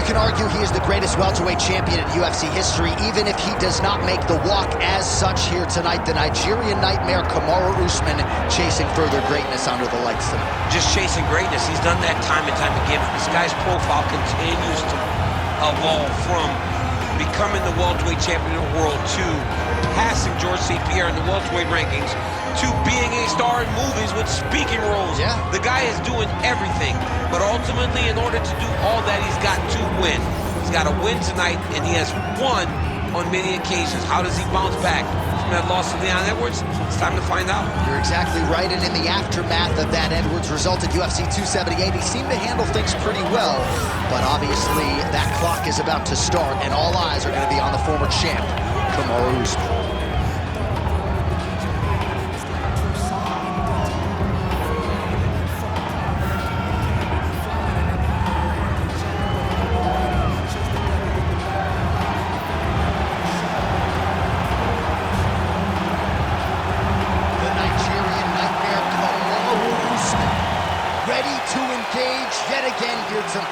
can argue he is the greatest welterweight champion in UFC history, even if he does not make the walk as such here tonight. The Nigerian nightmare, KAMARU USMAN, chasing further greatness under the lights tonight. Just chasing greatness. He's done that time and time again. This guy's profile continues to evolve from becoming the welterweight champion of the world to passing George St-Pierre in the welterweight rankings to being a star in movies with speaking roles. Yeah. The guy is doing everything, but ultimately, in order to do all that, he's got to win. He's got to win tonight, and he has won on many occasions. How does he bounce back from that loss to Leon Edwards? It's time to find out. You're exactly right, and in the aftermath of that Edwards result at UFC 278, he seemed to handle things pretty well, but obviously that clock is about to start, and all eyes are going to be on the former champ, KAMARU USMAN. To engage yet again here tonight.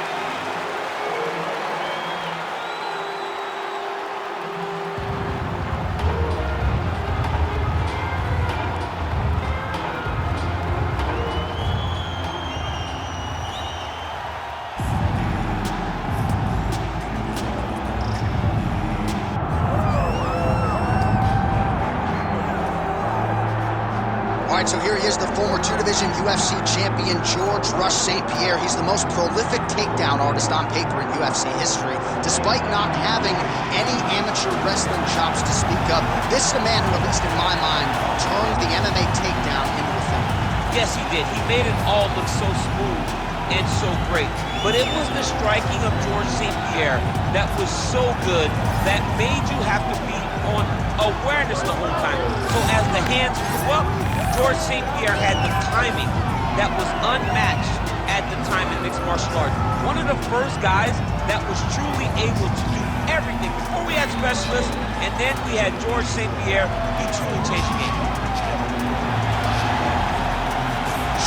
All right, so here he is, the former two-division UFC champion, George "Rush" St-Pierre. He's the most prolific takedown artist on paper in UFC history. Despite not having any amateur wrestling chops to speak of, this is a man who, at least in my mind, turned the MMA takedown into a thing. Yes, he did. He made it all look so smooth and so great. But it was the striking of George St-Pierre that was so good that made you have to be on awareness the whole time. So as the hands flew up, George St-Pierre had the timing that was unmatched at the time in mixed martial arts. One of the first guys that was truly able to do everything. Before we had specialists, and then we had George St-Pierre, he truly changed the game.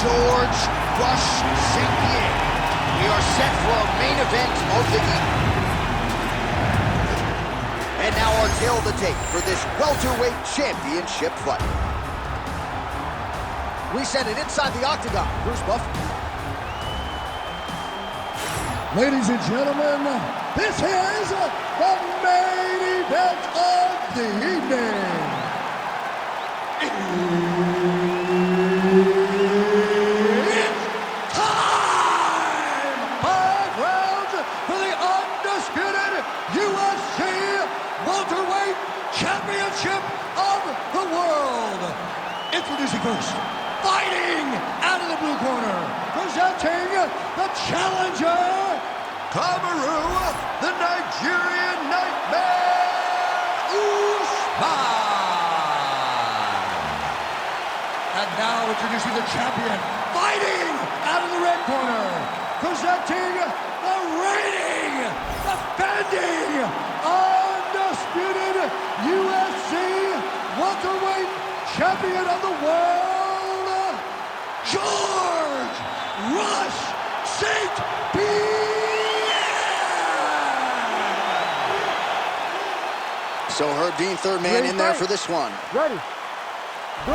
George "Rush" St-Pierre. We are set for our main event of the evening. And now our tale of the tape for this welterweight championship fight. We send it inside the octagon. Bruce Buff. Ladies and gentlemen, this is the main event of the evening. It's time! 5 rounds for the undisputed UFC welterweight championship of the world. Introducing first, fighting out of the blue corner, presenting the challenger, KAMARU, the Nigerian nightmare, USMAN. And now introducing the champion, fighting out of the red corner, presenting the reigning, defending, undisputed UFC welterweight champion of the world, George "Rush" St-Pierre! So Herb Dean, third man in there for this one. Ready.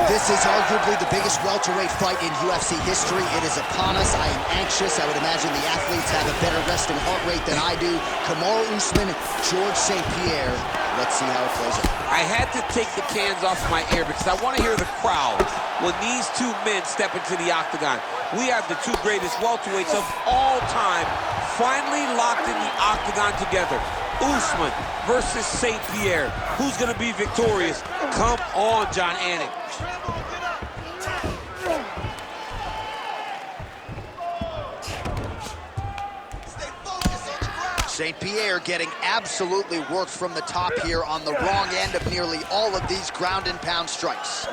This is arguably the biggest welterweight fight in UFC history. It is upon us. I am anxious. I would imagine the athletes have a better resting heart rate than I do. KAMARU USMAN, George St-Pierre. Let's see how it plays out. I had to take the cans off my ear because I want to hear the crowd when these two men step into the octagon. We have the two greatest welterweights of all time finally locked in the octagon together. Usman versus St-Pierre. Who's going to be victorious? Come on, John Anik. St-Pierre getting absolutely worked from the top here on the wrong end of nearly all of these ground and pound strikes.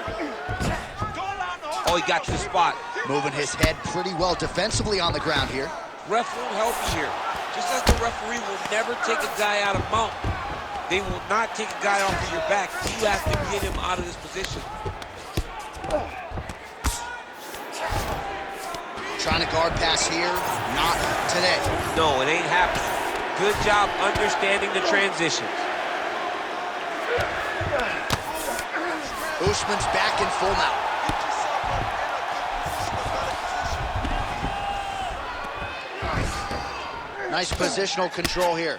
Oh, he got to the spot. Moving his head pretty well defensively on the ground here. Ref won't help you here. Just as the referee will never take a guy out of mount, they will not take a guy off of your back. You have to get him out of this position. Trying to guard pass here, not today. No, it ain't happening. good job understanding the transitions. Usman's back in full mount. Nice positional control here.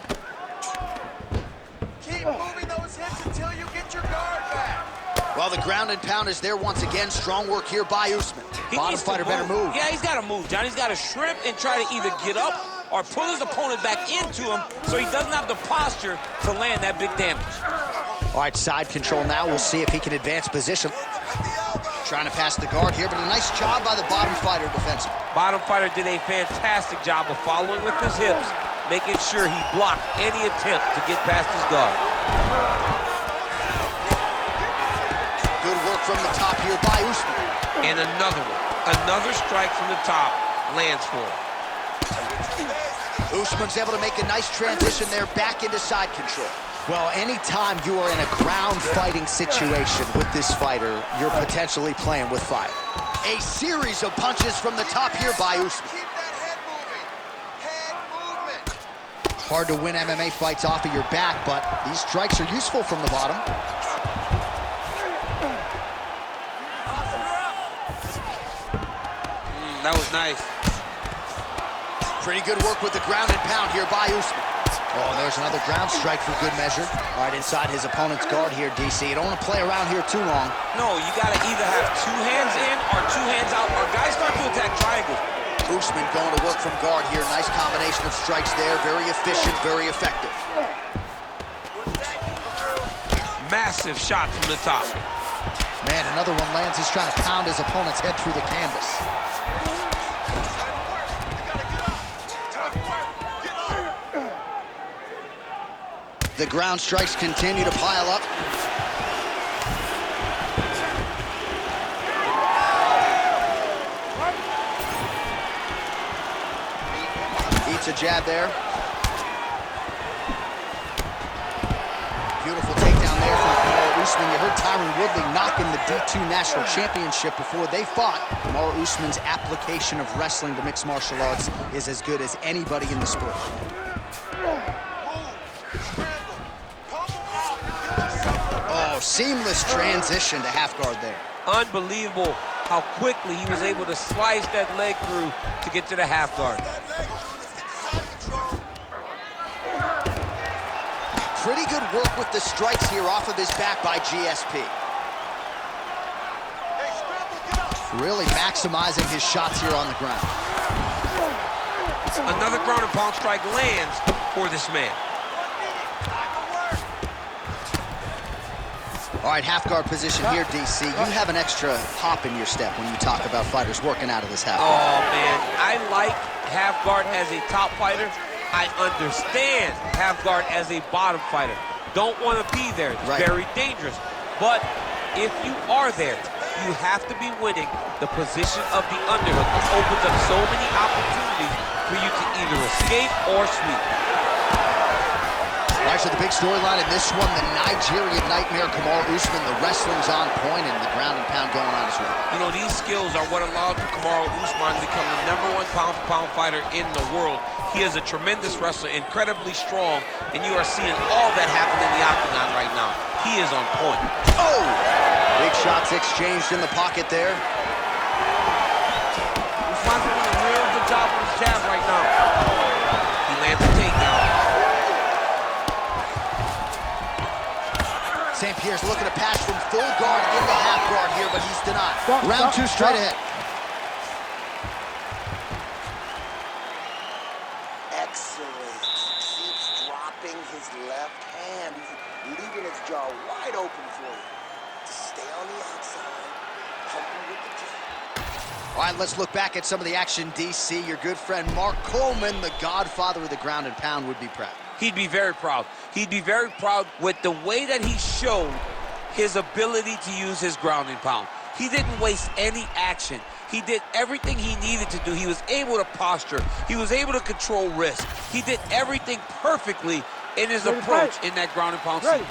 Keep moving those hips until you get your guard back. Well, the ground and pound is there once again. Strong work here by Usman. Bottom fighter better move. Yeah, he's got to move, John. He's got to shrimp and try to either get up or pull his opponent back into him so he doesn't have the posture to land that big damage. All right, side control now. We'll see if he can advance position. Trying to pass the guard here, but a nice job by the bottom fighter defenseman. Bottom fighter did a fantastic job of following with his hips, making sure he blocked any attempt to get past his guard. Good work from the top here by Usman. And another one. Another strike from the top lands for him. Usman's able to make a nice transition there back into side control. Well, anytime you are in a ground fighting situation with this fighter, you're potentially playing with fire. A series of punches from the top here by Usman. Keep that head moving. Head movement. Hard to win MMA fights off of your back, but these strikes are useful from the bottom. That was nice. Pretty good work with the ground and pound here by Usman. Oh, there's another ground strike for good measure. All right, inside his opponent's guard here, DC. You don't want to play around here too long. No, you got to either have two hands in or two hands out, or guys start to attack triangles. Usman going to work from guard here. Nice combination of strikes there. Very efficient, very effective. Massive shot from the top. Man, another one lands. He's trying to pound his opponent's head through the canvas. The ground strikes continue to pile up. Eats a jab there. Beautiful takedown there from KAMARU Usman. You heard Tyron Woodley knocking the D2 National Championship before they fought. KAMARU Usman's application of wrestling to mixed martial arts is as good as anybody in the sport. Oh, seamless transition to half guard there. Unbelievable how quickly he was able to slice that leg through to get to the half guard. Pretty good work with the strikes here off of his back by GSP. Really maximizing his shots here on the ground. Another ground and pound strike lands for this man. All right, half guard position here, DC. You have an extra hop in your step when you talk about fighters working out of this half guard. Oh, man, I like half guard as a top fighter. I understand half guard as a bottom fighter. Don't want to be there. It's very dangerous. But if you are there, you have to be winning the position of the underhook. It opens up so many opportunities for you to either escape or sweep. All right, so the big storyline in this one, the Nigerian Nightmare, KAMARU Usman. The wrestling's on point and the ground and pound going on as well. You know, these skills are what allowed KAMARU Usman to become the #1 pound-for-pound fighter in the world. He is a tremendous wrestler, incredibly strong, and you are seeing all that happen in the octagon right now. He is on point. Oh! Big shots exchanged in the pocket there. Usman's doing a real good job with his jab right now. He lands a takedown. St-Pierre's looking to pass from full guard into half guard here, but he's denied. Round two straight ahead. Excellent. Keeps dropping his left hand. He's leaving his jaw wide open for you. Stay on the outside. Pumping with the jab. All right, let's look back at some of the action, DC. Your good friend Mark Coleman, the godfather of the ground and pound, would be proud. He'd be very proud. He'd be very proud with the way that he showed his ability to use his ground and pound. He didn't waste any action. He did everything he needed to do. He was able to posture. He was able to control risk. He did everything perfectly in his approach in that ground and pound sequence.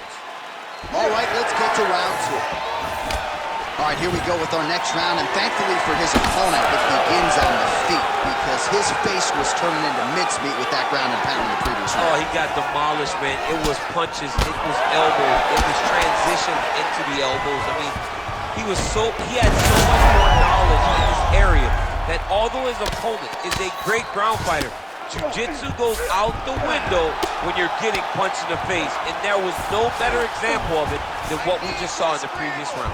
All right, let's get to round two. All right, here we go with our next round, and thankfully for his opponent, it begins on the feet because his face was turning into mincemeat with that ground and pound in the previous round. Oh, he got demolished, man. It was punches, it was elbows, it was transition into the elbows. I mean, he had so much more knowledge in this area that although his opponent is a great ground fighter, jiu-jitsu goes out the window when you're getting punched in the face, and there was no better example of it than what we just saw in the previous round.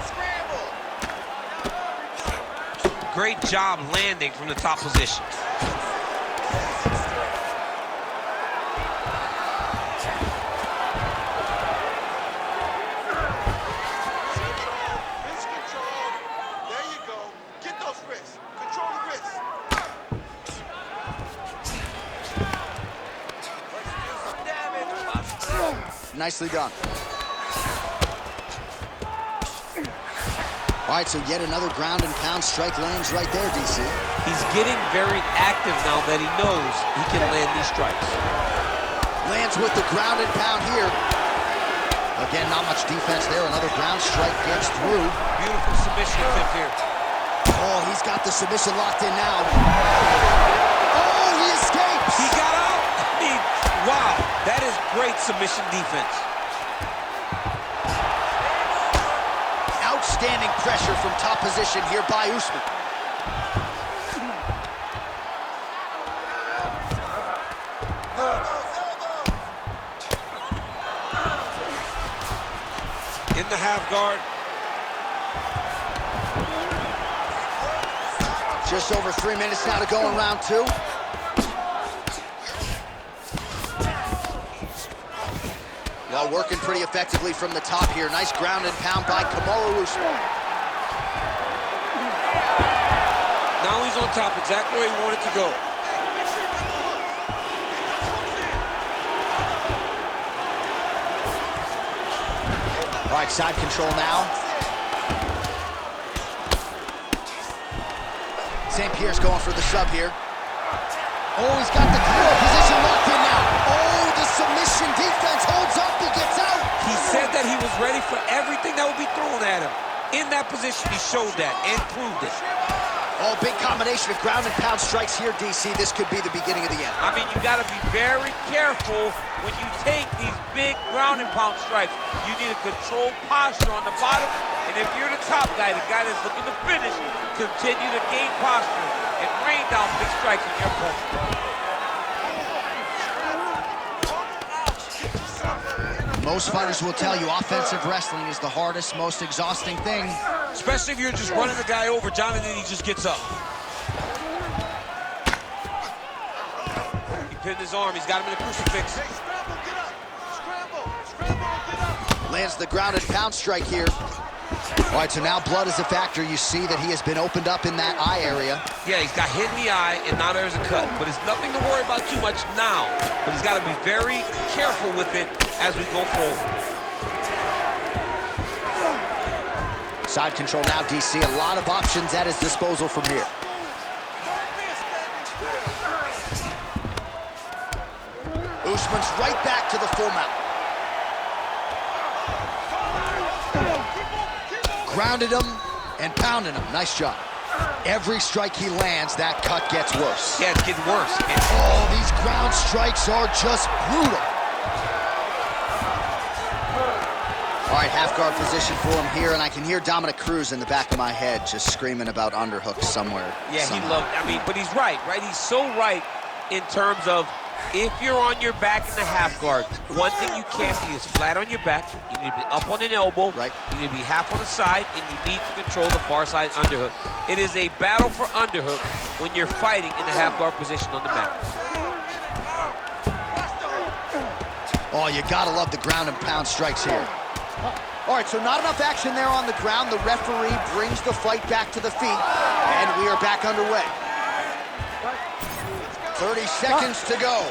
Great job landing from the top position. Wrist control. There you go. Get those wrists. Control the wrists. Let's do some damage. Nicely done. All right, so yet another ground and pound strike lands right there, DC. He's getting very active now that he knows he can land these strikes. Lands with the ground and pound here. Again, not much defense there. Another ground strike gets through. Beautiful submission attempt here. Oh, he's got the submission locked in now. Oh, he escapes! He got out. I mean, wow, that is great submission defense. Outstanding pressure from top position here by Usman. In the half guard. Just over 3 minutes now to go in round two. Well, working pretty effectively from the top here. Nice ground and pound by KAMARU USMAN. Now he's on top, exactly where he wanted to go. All right, side control now. St-Pierre's going for the sub here. Oh, he's got the position locked in now. Oh, the submission defense holds up, he gets out. He said that he was ready for everything that would be thrown at him. In that position, he showed that and proved it. Oh, big combination of ground and pound strikes here, DC. This could be the beginning of the end. I mean, you got to be very careful when you take these big ground and pound strikes. You need a controlled posture on the bottom, and if you're the top guy, the guy that's looking to finish, continue to gain posture and rain down big strikes on your opponent. Most fighters will tell you offensive wrestling is the hardest, most exhausting thing. Especially if you're just running the guy over, John, and then he just gets up. He pinned his arm, he's got him in the crucifix. Hey, scramble, get up. Scramble, get up. Lands the ground and pound strike here. All right, so now blood is a factor. You see that he has been opened up in that eye area. Yeah, he's got hit in the eye, and now there's a cut. But it's nothing to worry about too much now. But he's got to be very careful with it as we go forward. Side control now, DC. A lot of options at his disposal from here. Usman's right back to the full mount. Grounded him and pounded him. Nice job. Every strike he lands, that cut gets worse. Yeah, it's getting worse. Oh, these ground strikes are just brutal. All right, half guard position for him here, and I can hear Dominic Cruz in the back of my head just screaming about underhooks somewhere. Yeah, somehow. he loved, I mean, but he's right? He's so right in terms of if you're on your back in the half guard, one thing you can't be is flat on your back. You need to be up on an elbow. Right. You need to be half on the side, and you need to control the far side underhook. It is a battle for underhook when you're fighting in the half guard position on the mat. Oh, you gotta love the ground and pound strikes here. All right, so not enough action there on the ground. The referee brings the fight back to the feet, and we are back underway. 30 seconds to go.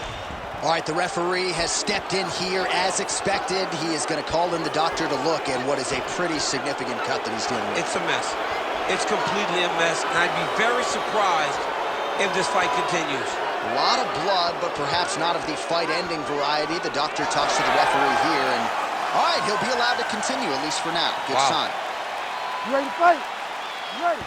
All right, the referee has stepped in here as expected. He is going to call in the doctor to look at what is a pretty significant cut that he's dealing with. It's a mess. It's completely a mess, and I'd be very surprised if this fight continues. A lot of blood, but perhaps not of the fight-ending variety. The doctor talks to the referee here, and all right, he'll be allowed to continue, at least for now. Good sign. You ready to fight? You ready?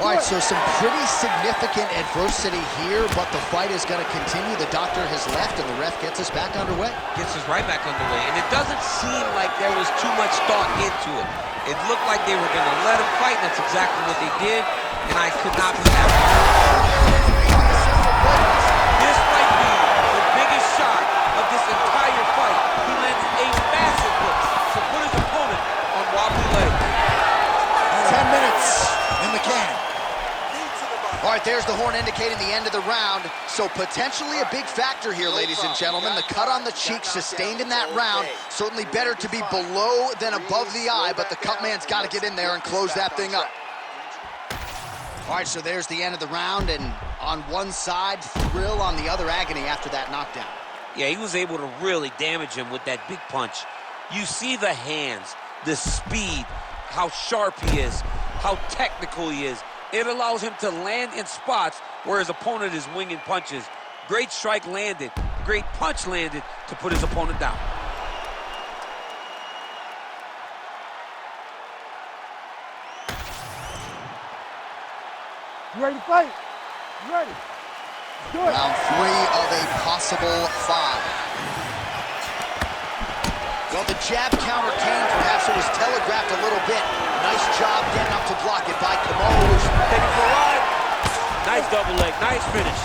All right, so some pretty significant adversity here, but the fight is going to continue. The doctor has left, and the ref gets us back underway. Gets us right back underway, and it doesn't seem like there was too much thought into it. It looked like they were going to let him fight, and that's exactly what they did, and I could not be happier. This might be the biggest shot of this entire fight. He landed a massive hook to put his opponent on wobbly legs. 10 minutes in the can. All right, there's the horn indicating the end of the round. So potentially a big factor here, ladies and gentlemen. The cut on the cheek sustained in that round. Certainly better to be below than above the eye, but the cut man's got to get in there and close that thing up. All right, so there's the end of the round, and on one side, thrill, on the other, agony after that knockdown. Yeah, he was able to really damage him with that big punch. You see the hands, the speed, how sharp he is, how technical he is. It allows him to land in spots where his opponent is winging punches. Great strike landed, great punch landed to put his opponent down. You ready to fight? You ready? Do it. Round 3 of a possible 5. Well, the jab counter came. Perhaps it was telegraphed a little bit. Nice job getting up to block it by KAMARU USMAN. Taking for a ride. Nice double leg, nice finish.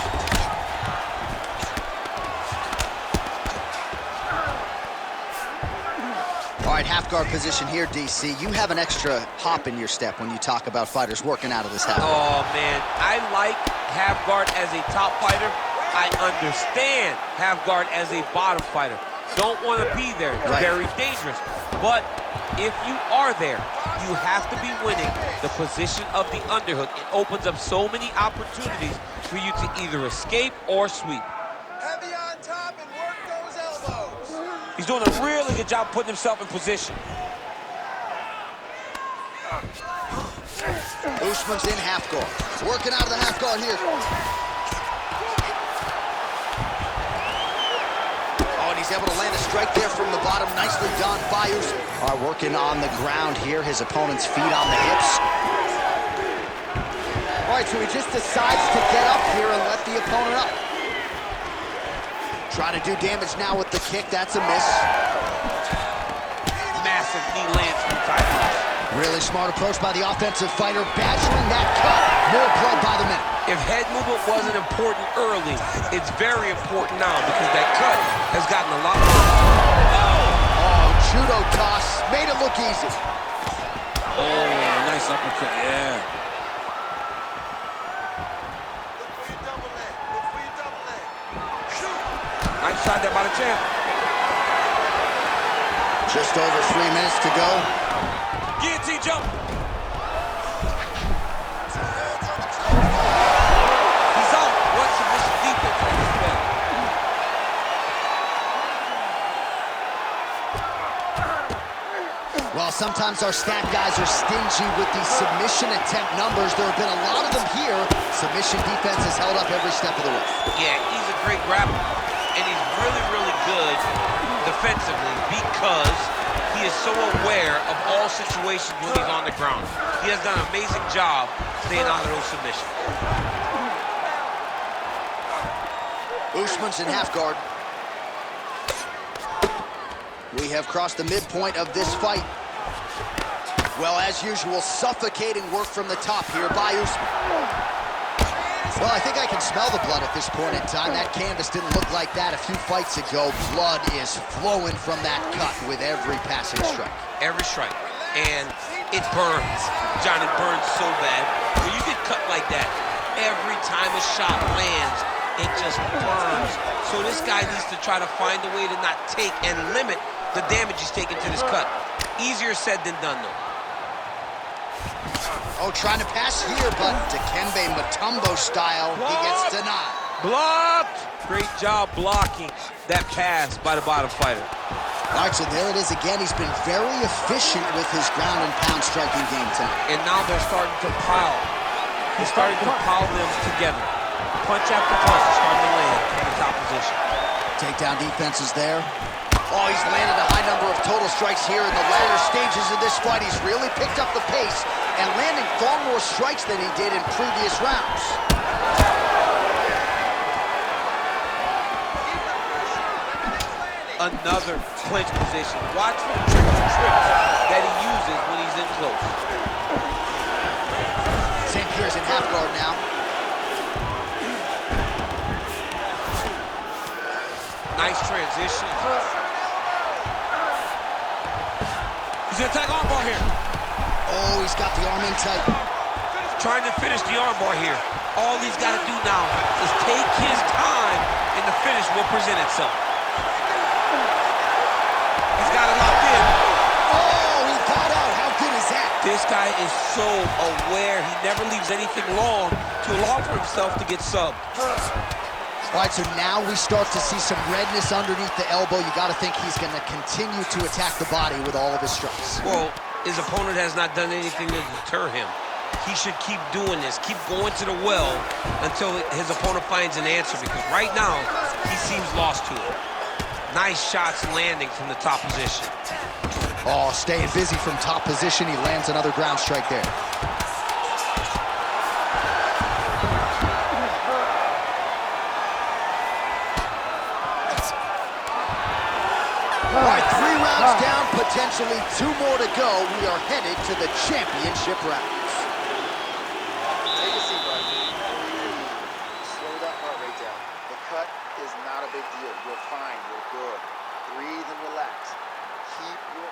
All right, half guard position here, DC. You have an extra hop in your step when you talk about fighters working out of this half guard. Oh, man, I like half guard as a top fighter. I understand half guard as a bottom fighter. Don't want to be there. It's very dangerous. But if you are there, you have to be winning the position of the underhook. It opens up so many opportunities for you to either escape or sweep. Heavy on top and work those elbows. He's doing a really good job putting himself in position. Usman's in half guard. Working out of the half guard here. He's able to land a strike there from the bottom. Nicely done by Usman. All right, working on the ground here. His opponent's feet on the hips. All right, so he just decides to get up here and let the opponent up. Trying to do damage now with the kick. That's a miss. Massive knee lands from St-Pierre. Really smart approach by the offensive fighter, badgering that cut. More blood by the minute. If head movement wasn't important early, it's very important now because that cut has gotten a lot more. Oh, judo toss. Made it look easy. Oh, nice uppercut, yeah. Nice shot there by the champ. Just over 3 minutes to go. Guillotine jump. He's out. What submission defense on this man? Well, sometimes our stat guys are stingy with the submission attempt numbers. There have been a lot of them here. Submission defense has held up every step of the way. Yeah, he's a great grappler, and he's really, really good defensively because he is so aware of all situations when he's on the ground. He has done an amazing job staying out of those submissions. Usman's in half guard. We have crossed the midpoint of this fight. Well, as usual, suffocating work from the top here by Usman. Well, I think I can smell the blood at this point in time. That canvas didn't look like that a few fights ago. Blood is flowing from that cut with every passing strike. Every strike. And it burns. John, it burns so bad. When you get cut like that, every time a shot lands, it just burns. So this guy needs to try to find a way to not take and limit the damage he's taking to this cut. Easier said than done, though. Oh, trying to pass here, but Dikembe Mutombo style, he gets denied. Blocked! Great job blocking that pass by the bottom fighter. All right, so there it is again. He's been very efficient with his ground and pound striking game tonight. And now they're starting to pile. He's starting to pile them together. Punch after punch is starting to land in the top position. Takedown defense is there. Oh, Oh, he's landed a high number of total strikes here in the latter stages of this fight. He's really picked up the pace and landing far more strikes than he did in previous rounds. Another clinch position. Watch for the tricks and trips that he uses when he's in close. St-Pierre's in half guard now. Nice transition. He's gonna attack armbar here. Oh, he's got the arm in tight. Trying to finish the armbar here. All he's got to do now is take his time, and the finish will present itself. He's got it locked in. Oh, he got out. How good is that? This guy is so aware. He never leaves anything long to allow for himself to get subbed. All right, so now we start to see some redness underneath the elbow. You got to think he's going to continue to attack the body with all of his strikes. Well, his opponent has not done anything to deter him. He should keep doing this, keep going to the well until his opponent finds an answer, because right now, he seems lost to it. Nice shots landing from the top position. Oh, staying busy from top position. He lands another ground strike there. All right, 3 rounds down, potentially 2 more to go. We are headed to the championship rounds. Take a seat, bud. Slow that heart rate down. The cut is not a big deal. You're fine. You're good. Breathe and relax. Keep your...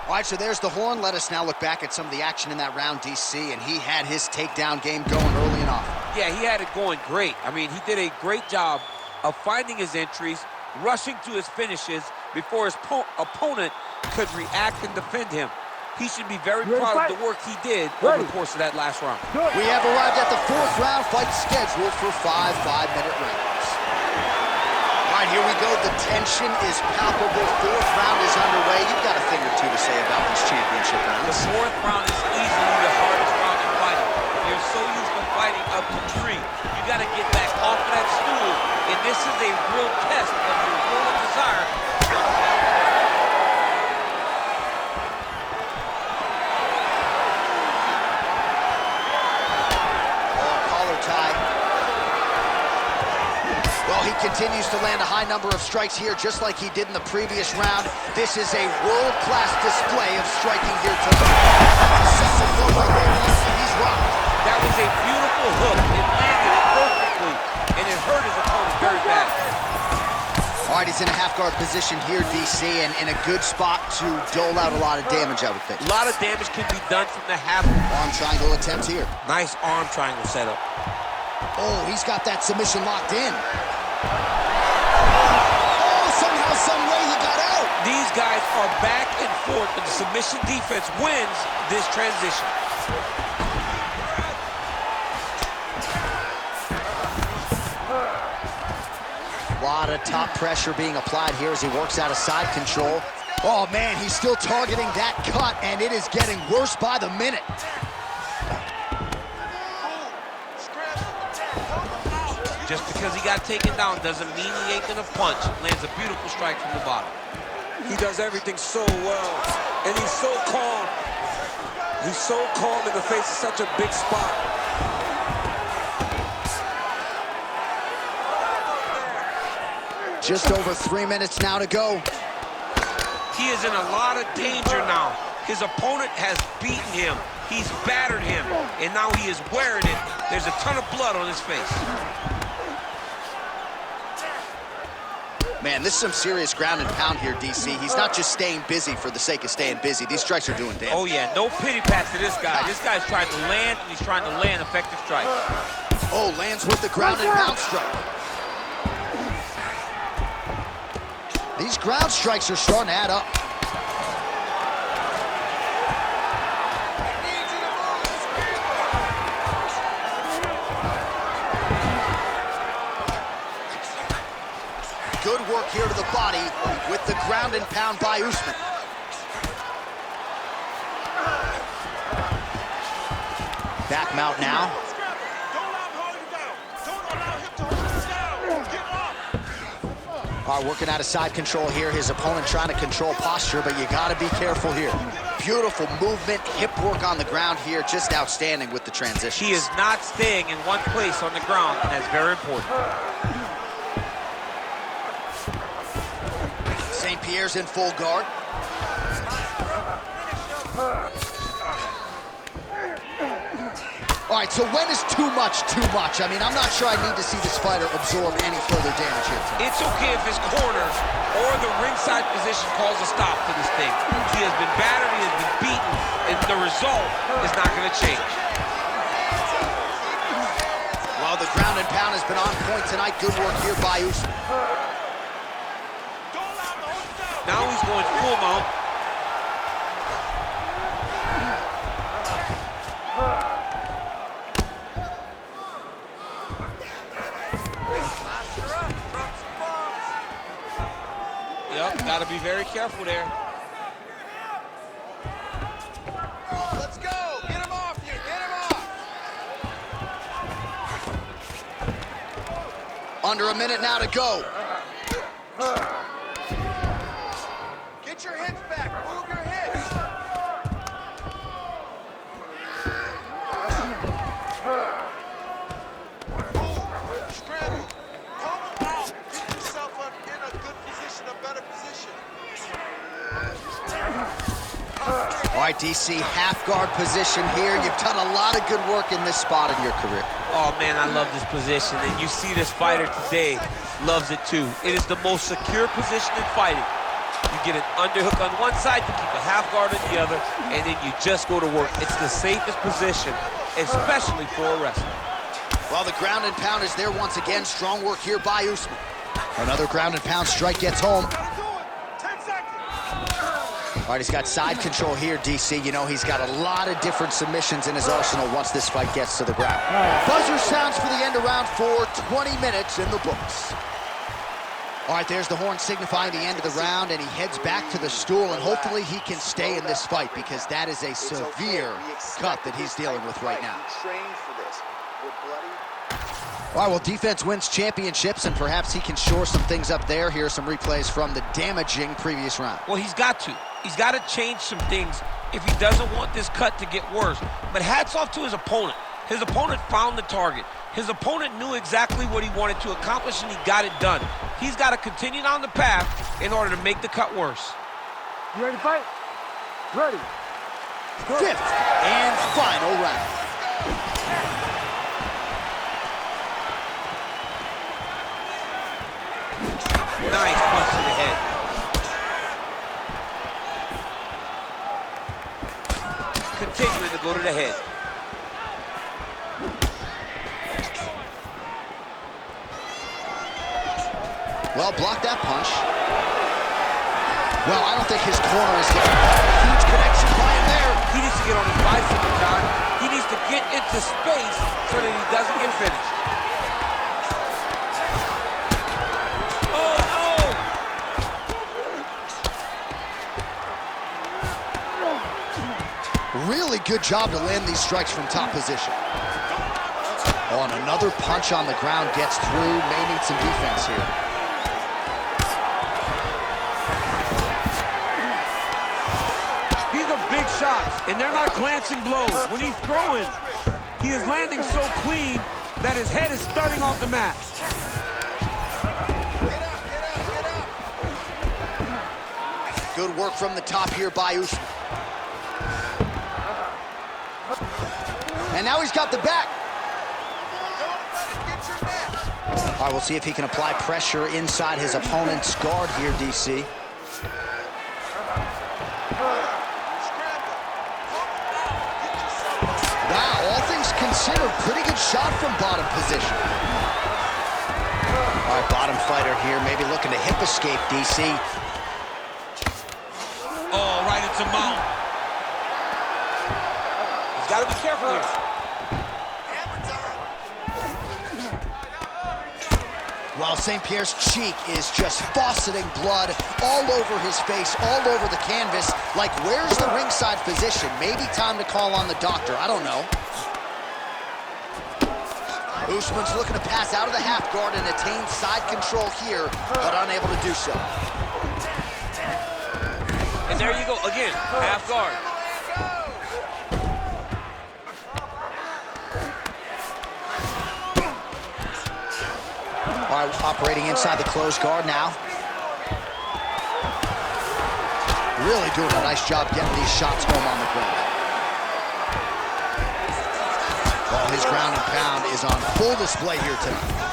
All right, so there's the horn. Let us now look back at some of the action in that round, DC, and he had his takedown game going early and often. Yeah, he had it going great. I mean, he did a great job of finding his entries, rushing to his finishes before his opponent could react and defend him. He should be very proud of the work he did over the course of that last round. We have arrived at the 4th round, fight scheduled for 5 5-minute rounds. All right, here we go. The tension is palpable. 4th round is underway. You've got a thing or two to say about these championship rounds. The 4th round is easily the hardest round in fighting. You're so used to fighting up to 3. You got to get back off of that stool, and this is a real test of your will and desire. Continues to land a high number of strikes here, just like he did in the previous round. This is a world-class display of striking here tonight. He's rocked. That was a beautiful hook. It landed it perfectly, and it hurt his opponent very bad. All right, he's in a half-guard position here, DC, and in a good spot to dole out a lot of damage, I would think. A lot of damage can be done from the half. Arm triangle attempt here. Nice arm triangle setup. Oh, he's got that submission locked in. Oh, somehow, some way he got out. These guys are back and forth, but the submission defense wins this transition. A lot of top pressure being applied here as he works out of side control. Oh, man, he's still targeting that cut, and it is getting worse by the minute. Just because he got taken down doesn't mean he ain't gonna punch. Lands a beautiful strike from the bottom. He does everything so well, and he's so calm. He's so calm in the face of such a big spot. Just over 3 minutes now to go. He is in a lot of danger now. His opponent has beaten him. He's battered him, and now he is wearing it. There's a ton of blood on his face. Man, this is some serious ground and pound here, DC. He's not just staying busy for the sake of staying busy. These strikes are doing damage. Oh, yeah, no pity pass to this guy. This guy's trying to land, and he's trying to land effective strikes. Oh, lands with the ground and pound strike. These ground strikes are starting to add up. Good work here to the body with the ground and pound by Usman. Back him out now. All right, working out of side control here. His opponent trying to control posture, but you gotta be careful here. Beautiful movement, hip work on the ground here, just outstanding with the transition. He is not staying in one place on the ground, and that's very important. St-Pierre's in full guard. All right, so when is too much too much? I mean, I'm not sure I need to see this fighter absorb any further damage here tonight. It's okay if his corner or the ringside position calls a stop to this thing. He has been battered, he has been beaten, and the result is not going to change. Well, the ground and pound has been on point tonight. Good work here by Usman. Now he's going full mount. Yep, got to be very careful there. Let's go! Get him off you! Get him off! Under a minute now to go. Get your hips back! Move your hips! Move! Scramble! Come out! Get yourself up in a good position, a better position. All right, DC, half guard position here. You've done a lot of good work in this spot in your career. Oh, man, I love this position, and you see this fighter today loves it, too. It is the most secure position in fighting. You get an underhook on one side, you keep a half guard on the other, and then you just go to work. It's the safest position, especially for a wrestler. Well, the ground and pound is there once again. Strong work here by Usman. Another ground and pound strike gets home. All right, he's got side control here, DC. You know, he's got a lot of different submissions in his arsenal once this fight gets to the ground. Buzzer sounds for the end of round 4, 20 minutes in the books. All right, there's the horn signifying the end of the round, and he heads back to the stool, and hopefully he can stay in this fight because that is a severe cut that he's dealing with right now. All right, well, defense wins championships, and perhaps he can shore some things up there. Here are some replays from the damaging previous round. Well, he's got to. He's got to change some things if he doesn't want this cut to get worse. But hats off to his opponent. His opponent found the target. His opponent knew exactly what he wanted to accomplish, and he got it done. He's got to continue down the path in order to make the cut worse. You ready to fight? Ready. Go. 5th and final round. Nice punch to the head. Continuing to go to the head. Well, block that punch. Well, I don't think his corner is getting a huge connection by him there. He needs to get on his bicycle, John. He needs to get into space so that he doesn't get finished. Really good job to land these strikes from top position. Oh, and another punch on the ground gets through. May need some defense here. These are big shots, and they're not glancing blows. When he's throwing, he is landing so clean that his head is starting off the mat. Good work from the top here by Usman. And now he's got the back. All right, we'll see if he can apply pressure inside his opponent's guard here, DC. Wow, all things considered, pretty good shot from bottom position. All right, bottom fighter here, maybe looking to hip escape, DC. Oh, right into mount. He's got to be careful here. While St-Pierre's cheek is just fauceting blood all over his face, all over the canvas. Like, where's the ringside physician? Maybe time to call on the doctor. I don't know. Usman's looking to pass out of the half guard and attain side control here, but unable to do so. And there you go, again, half guard. All right, operating inside the closed guard now. Really doing a nice job getting these shots home on the ground. Well, his ground and pound is on full display here tonight.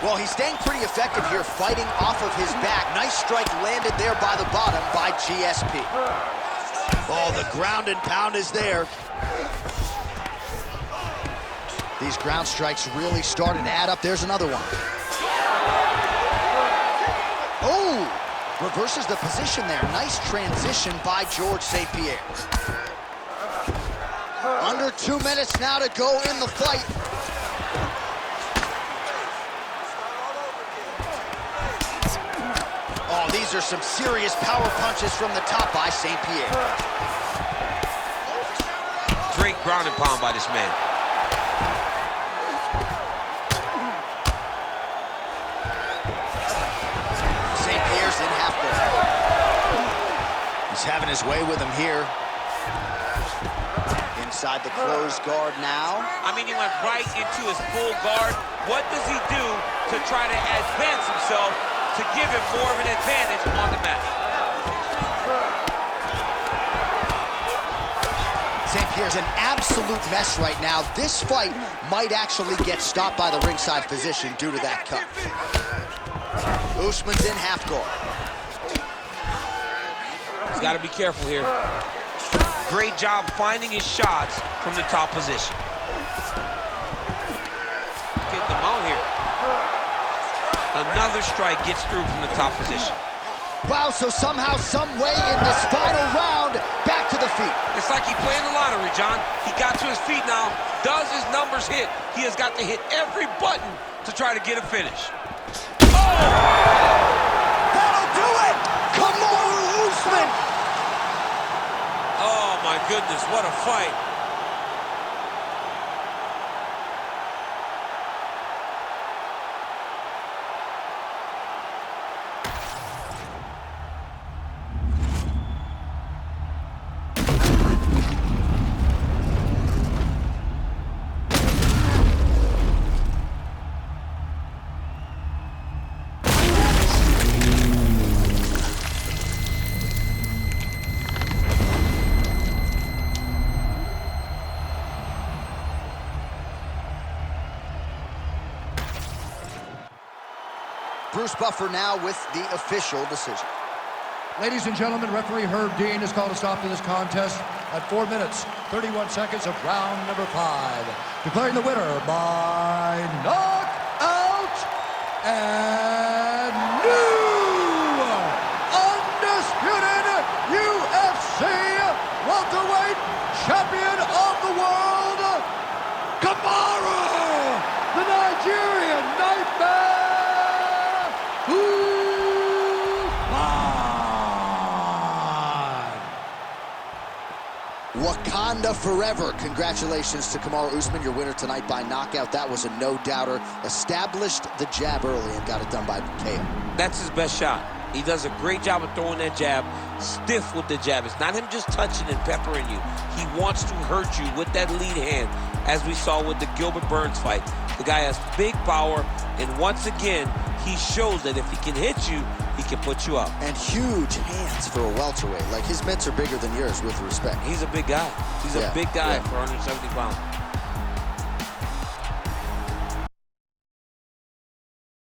Well, he's staying pretty effective here, fighting off of his back. Nice strike landed there by the bottom by GSP. Oh, the ground and pound is there. These ground strikes really starting to add up. There's another one. Oh, reverses the position there. Nice transition by George St-Pierre. Under 2 minutes now to go in the fight. Oh, these are some serious power punches from the top by St-Pierre. Great ground and pound by this man. St-Pierre's in half guard. He's having his way with him here. Inside the closed guard now. I mean, he went right into his full guard. What does he do to try to advance himself to give him more of an advantage on the mat? St-Pierre's an absolute mess right now. This fight might actually get stopped by the ringside physician due to that cut. Usman's in half guard. He's got to be careful here. Great job finding his shots from the top position. Get them out here. Another strike gets through from the top position. Wow, so somehow, some way in this final round, back to the feet. It's like he playing the lottery, John. He got to his feet now. Does his numbers hit? He has got to hit every button to try to get a finish. Oh! That'll do it! KAMARU USMAN! Oh, my goodness, what a fight. Bruce Buffer now with the official decision. Ladies and gentlemen, referee Herb Dean has called a stop to this contest at 4 minutes, 31 seconds of round number 5. Declaring the winner by knockout and new undisputed UFC welterweight champion of the world, KAMARU, the Nigerian Nightmare. Wakanda forever. Congratulations to KAMARU Usman, your winner tonight by knockout. That was a no-doubter. Established the jab early and got it done by KO. That's his best shot. He does a great job of throwing that jab, stiff with the jab. It's not him just touching and peppering you. He wants to hurt you with that lead hand, as we saw with the Gilbert Burns fight. The guy has big power, and once again, he shows that if he can hit you, he can put you out. And huge hands for a welterweight. Like, his mitts are bigger than yours, with respect. He's a big guy. He's a big guy for 170 pounds.